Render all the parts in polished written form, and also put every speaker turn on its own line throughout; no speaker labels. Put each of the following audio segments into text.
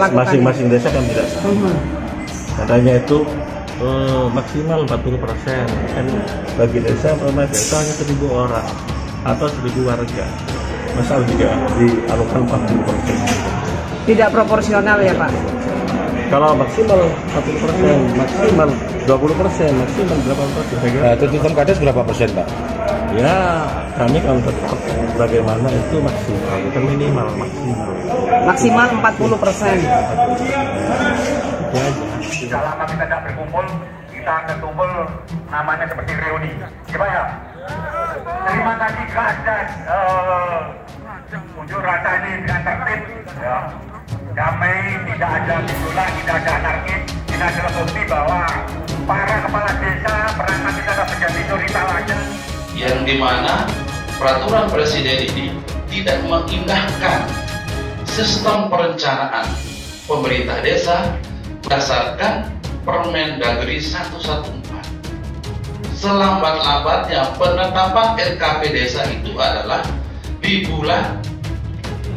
Masing-masing desa kan tidak sama. Katanya itu maksimal 40%. Kan bagi desa hanya 1.000 orang atau 1.000 warga. Masa juga dialokkan 40%.
Tidak proporsional ya Pak?
Kalau maksimal 40%, maksimal 20%, maksimal 8%.
Tuntutan Kades berapa persen Pak?
Ya, kami kalau tetap bagaimana itu maksimal, itu minimal maksimal.
Maksimal 40%.
Itu aja.
Selama kita tidak berkumpul, kita akan kumpul namanya seperti reuni. Coba ya. Terima kasih Kades. Unjuk rasa ini dengan tertib. Ya. Damai, tidak ada gejolak, tidak ada anarkis. Ini adalah bukti bahwa para kepala desa perangkat kita dapat menjadi minoritas aja.
Yang dimana peraturan presiden ini tidak mengindahkan sistem perencanaan pemerintah desa berdasarkan Permendagri 114. Selambat-lambatnya penetapan RKP desa itu adalah di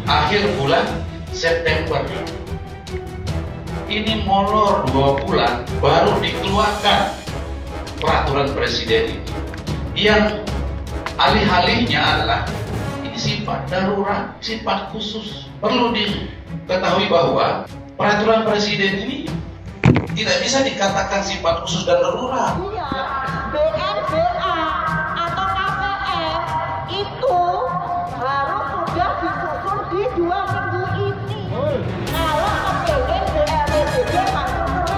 akhir bulan September. Ini molor 2 bulan baru dikeluarkan peraturan presiden ini. Yang alih-alihnya adalah ini sifat darurat, sifat khusus. Perlu diketahui bahwa peraturan presiden ini tidak bisa dikatakan sifat khusus dan darurat.
Iya, BRBA atau KPR itu harus sudah disusun di 2 minggu ini. Kalau kepengen BRBD masuk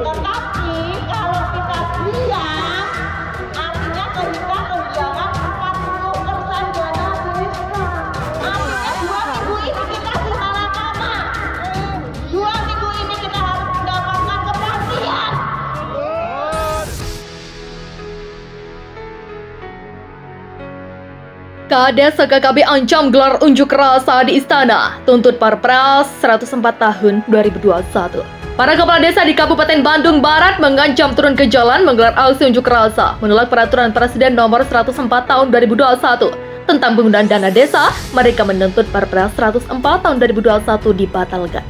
tetapi kalau kita diam, artinya kita kehilangan 40% dana desa. Artinya 2 minggu ini kita di malakama. 2 minggu ini kita harus mendapatkan kepastian.
Kades KKB ancam gelar unjuk rasa di istana, tuntut Perpres 104 tahun 2021. Para kepala desa di Kabupaten Bandung Barat mengancam turun ke jalan menggelar aksi unjuk rasa menolak peraturan Presiden nomor 104 tahun 2021 tentang penggunaan dana desa. Mereka menuntut Perpres 104 tahun 2021 dibatalkan.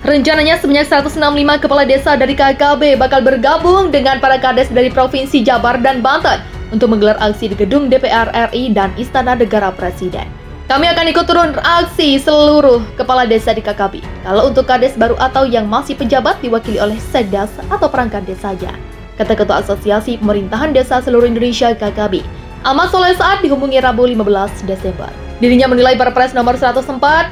Rencananya sebanyak 165 kepala desa dari KKB bakal bergabung dengan para kades dari Provinsi Jabar dan Banten untuk menggelar aksi di gedung DPR RI dan Istana Negara Presiden. Kami akan ikut turun aksi seluruh kepala desa di KKB. Kalau untuk kades baru atau yang masih pejabat diwakili oleh Sekdas atau perangkat desanya, kata Ketua Asosiasi Pemerintahan Desa Seluruh Indonesia KKB, Ahmad Soleh saat dihubungi Rabu 15 Desember. Dirinya menilai Perpres nomor 104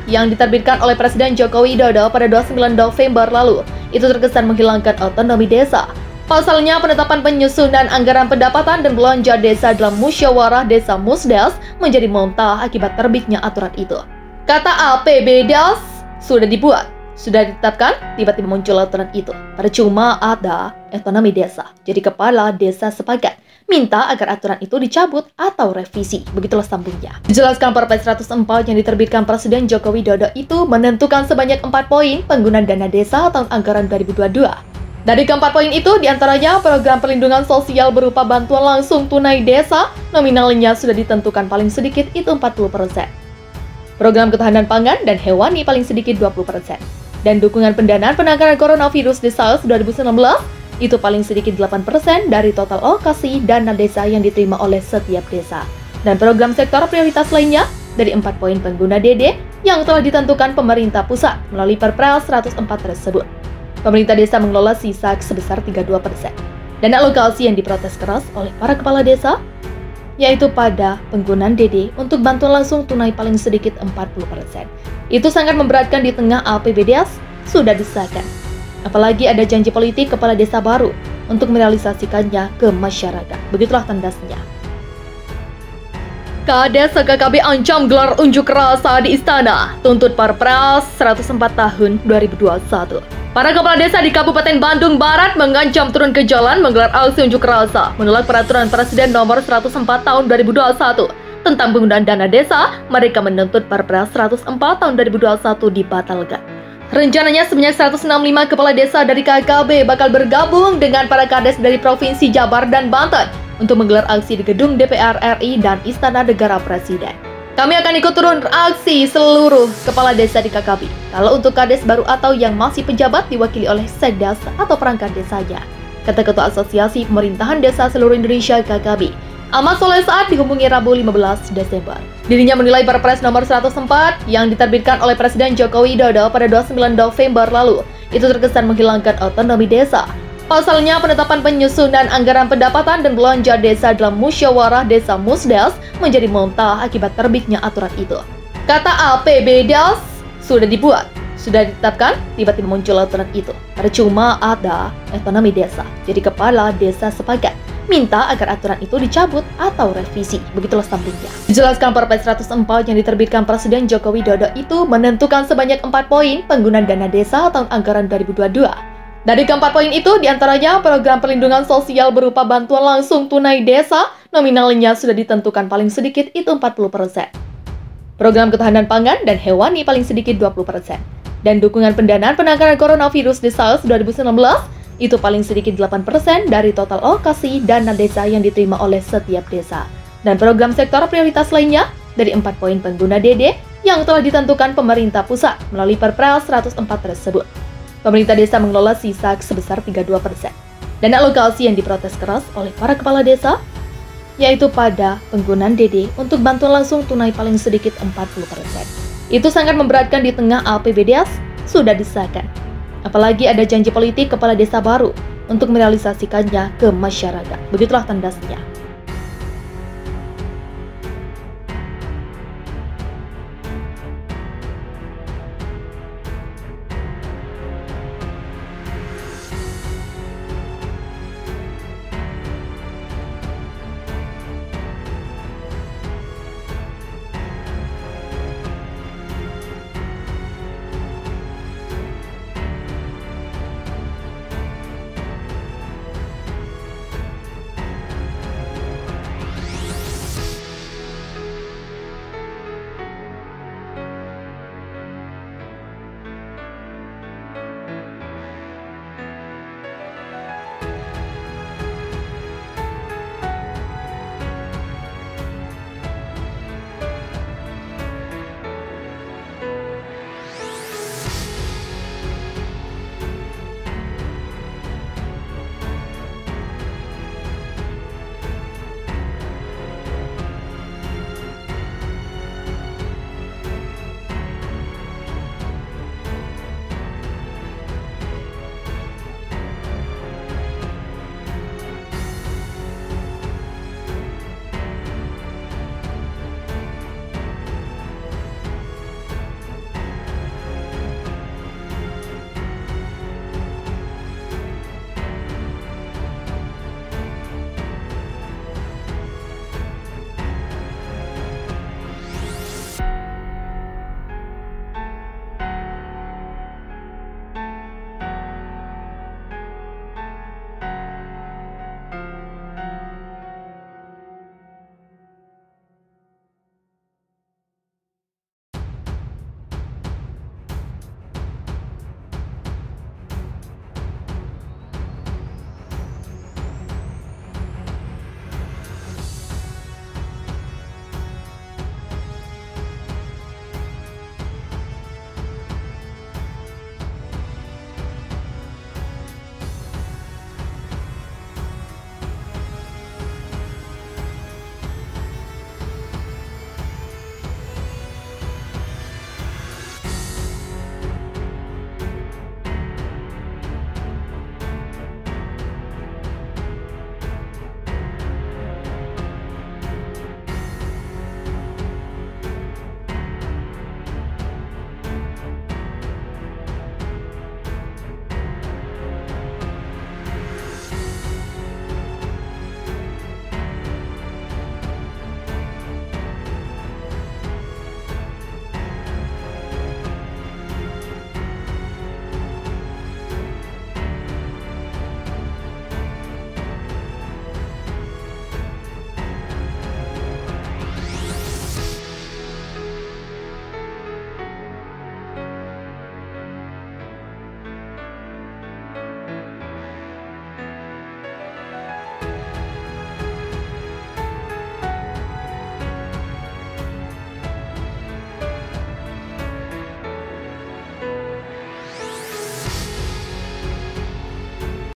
yang diterbitkan oleh Presiden Joko Widodo pada 29 November lalu itu terkesan menghilangkan otonomi desa. Pasalnya, penetapan penyusunan anggaran pendapatan dan belanja desa dalam musyawarah desa Musdes menjadi mentah akibat terbitnya aturan itu. Kata APBDes sudah dibuat, sudah ditetapkan, tiba-tiba muncul aturan itu. Percuma ada otonomi desa. Jadi kepala desa sepakat minta agar aturan itu dicabut atau revisi. Begitulah sambungnya. Dijelaskan Perpres 104 yang diterbitkan Presiden Joko Widodo itu menentukan sebanyak 4 poin penggunaan dana desa tahun anggaran 2022. Dari keempat poin itu, diantaranya program perlindungan sosial berupa bantuan langsung tunai desa, nominalnya sudah ditentukan paling sedikit itu 40%. Program ketahanan pangan dan hewani paling sedikit 20%. Dan dukungan pendanaan penanganan coronavirus di SARS 2019 itu paling sedikit 8% dari total alokasi dana desa yang diterima oleh setiap desa. Dan program sektor prioritas lainnya dari 4 poin pengguna DD yang telah ditentukan pemerintah pusat melalui Perpres 104 tersebut. Pemerintah desa mengelola sisa sebesar 32%. Dan alokasi yang diprotes keras oleh para kepala desa, yaitu pada penggunaan DD untuk bantuan langsung tunai paling sedikit 40%. Itu sangat memberatkan di tengah APBDes sudah disahkan. Apalagi ada janji politik kepala desa baru untuk merealisasikannya ke masyarakat. Begitulah tandasnya. Kades KKB ancam gelar unjuk rasa di istana, tuntut Perpres 104 tahun 2021. Para kepala desa di Kabupaten Bandung Barat mengancam turun ke jalan menggelar aksi unjuk rasa menolak peraturan Presiden nomor 104 tahun 2021 tentang penggunaan dana desa. Mereka menuntut Perpres 104 tahun 2021 dibatalkan. Rencananya sebanyak 165 kepala desa dari KKB bakal bergabung dengan para kades dari Provinsi Jabar dan Banten untuk menggelar aksi di gedung DPR RI dan Istana Negara Presiden. Kami akan ikut turun aksi seluruh kepala desa di KKB. Kalau untuk kades baru atau yang masih pejabat diwakili oleh Sekdas atau perangkat desanya, kata Ketua Asosiasi Pemerintahan Desa Seluruh Indonesia KKB, Ahmad Soleh saat dihubungi Rabu 15 Desember. Dirinya menilai Perpres nomor 104 yang diterbitkan oleh Presiden Joko Widodo pada 29 November lalu itu terkesan menghilangkan otonomi desa. Pasalnya, penetapan penyusunan anggaran pendapatan dan belanja desa dalam musyawarah desa Musdes menjadi muntah akibat terbitnya aturan itu. Kata APBDes sudah dibuat, sudah ditetapkan, tiba-tiba muncul aturan itu. Percuma ada otonomi desa. Jadi kepala desa sepakat minta agar aturan itu dicabut atau revisi. Begitulah sampingnya. Dijelaskan Perpres 104 yang diterbitkan Presiden Joko Widodo itu menentukan sebanyak 4 poin penggunaan dana desa tahun anggaran 2022. Dari keempat poin itu, diantaranya program perlindungan sosial berupa bantuan langsung tunai desa, nominalnya sudah ditentukan paling sedikit itu 40%. Program ketahanan pangan dan hewani paling sedikit 20%. Dan dukungan pendanaan penanganan coronavirus di SARS 2019 itu paling sedikit 8% dari total alokasi dana desa yang diterima oleh setiap desa. Dan program sektor prioritas lainnya dari 4 poin pengguna DD yang telah ditentukan pemerintah pusat melalui Perpres 104 tersebut. Pemerintah desa mengelola sisa sebesar 32%. Dan alokasi yang diprotes keras oleh para kepala desa, yaitu pada penggunaan DD untuk bantuan langsung tunai paling sedikit 40%. Itu sangat memberatkan di tengah APBDes sudah disahkan. Apalagi ada janji politik kepala desa baru untuk merealisasikannya ke masyarakat. Begitulah tandasnya.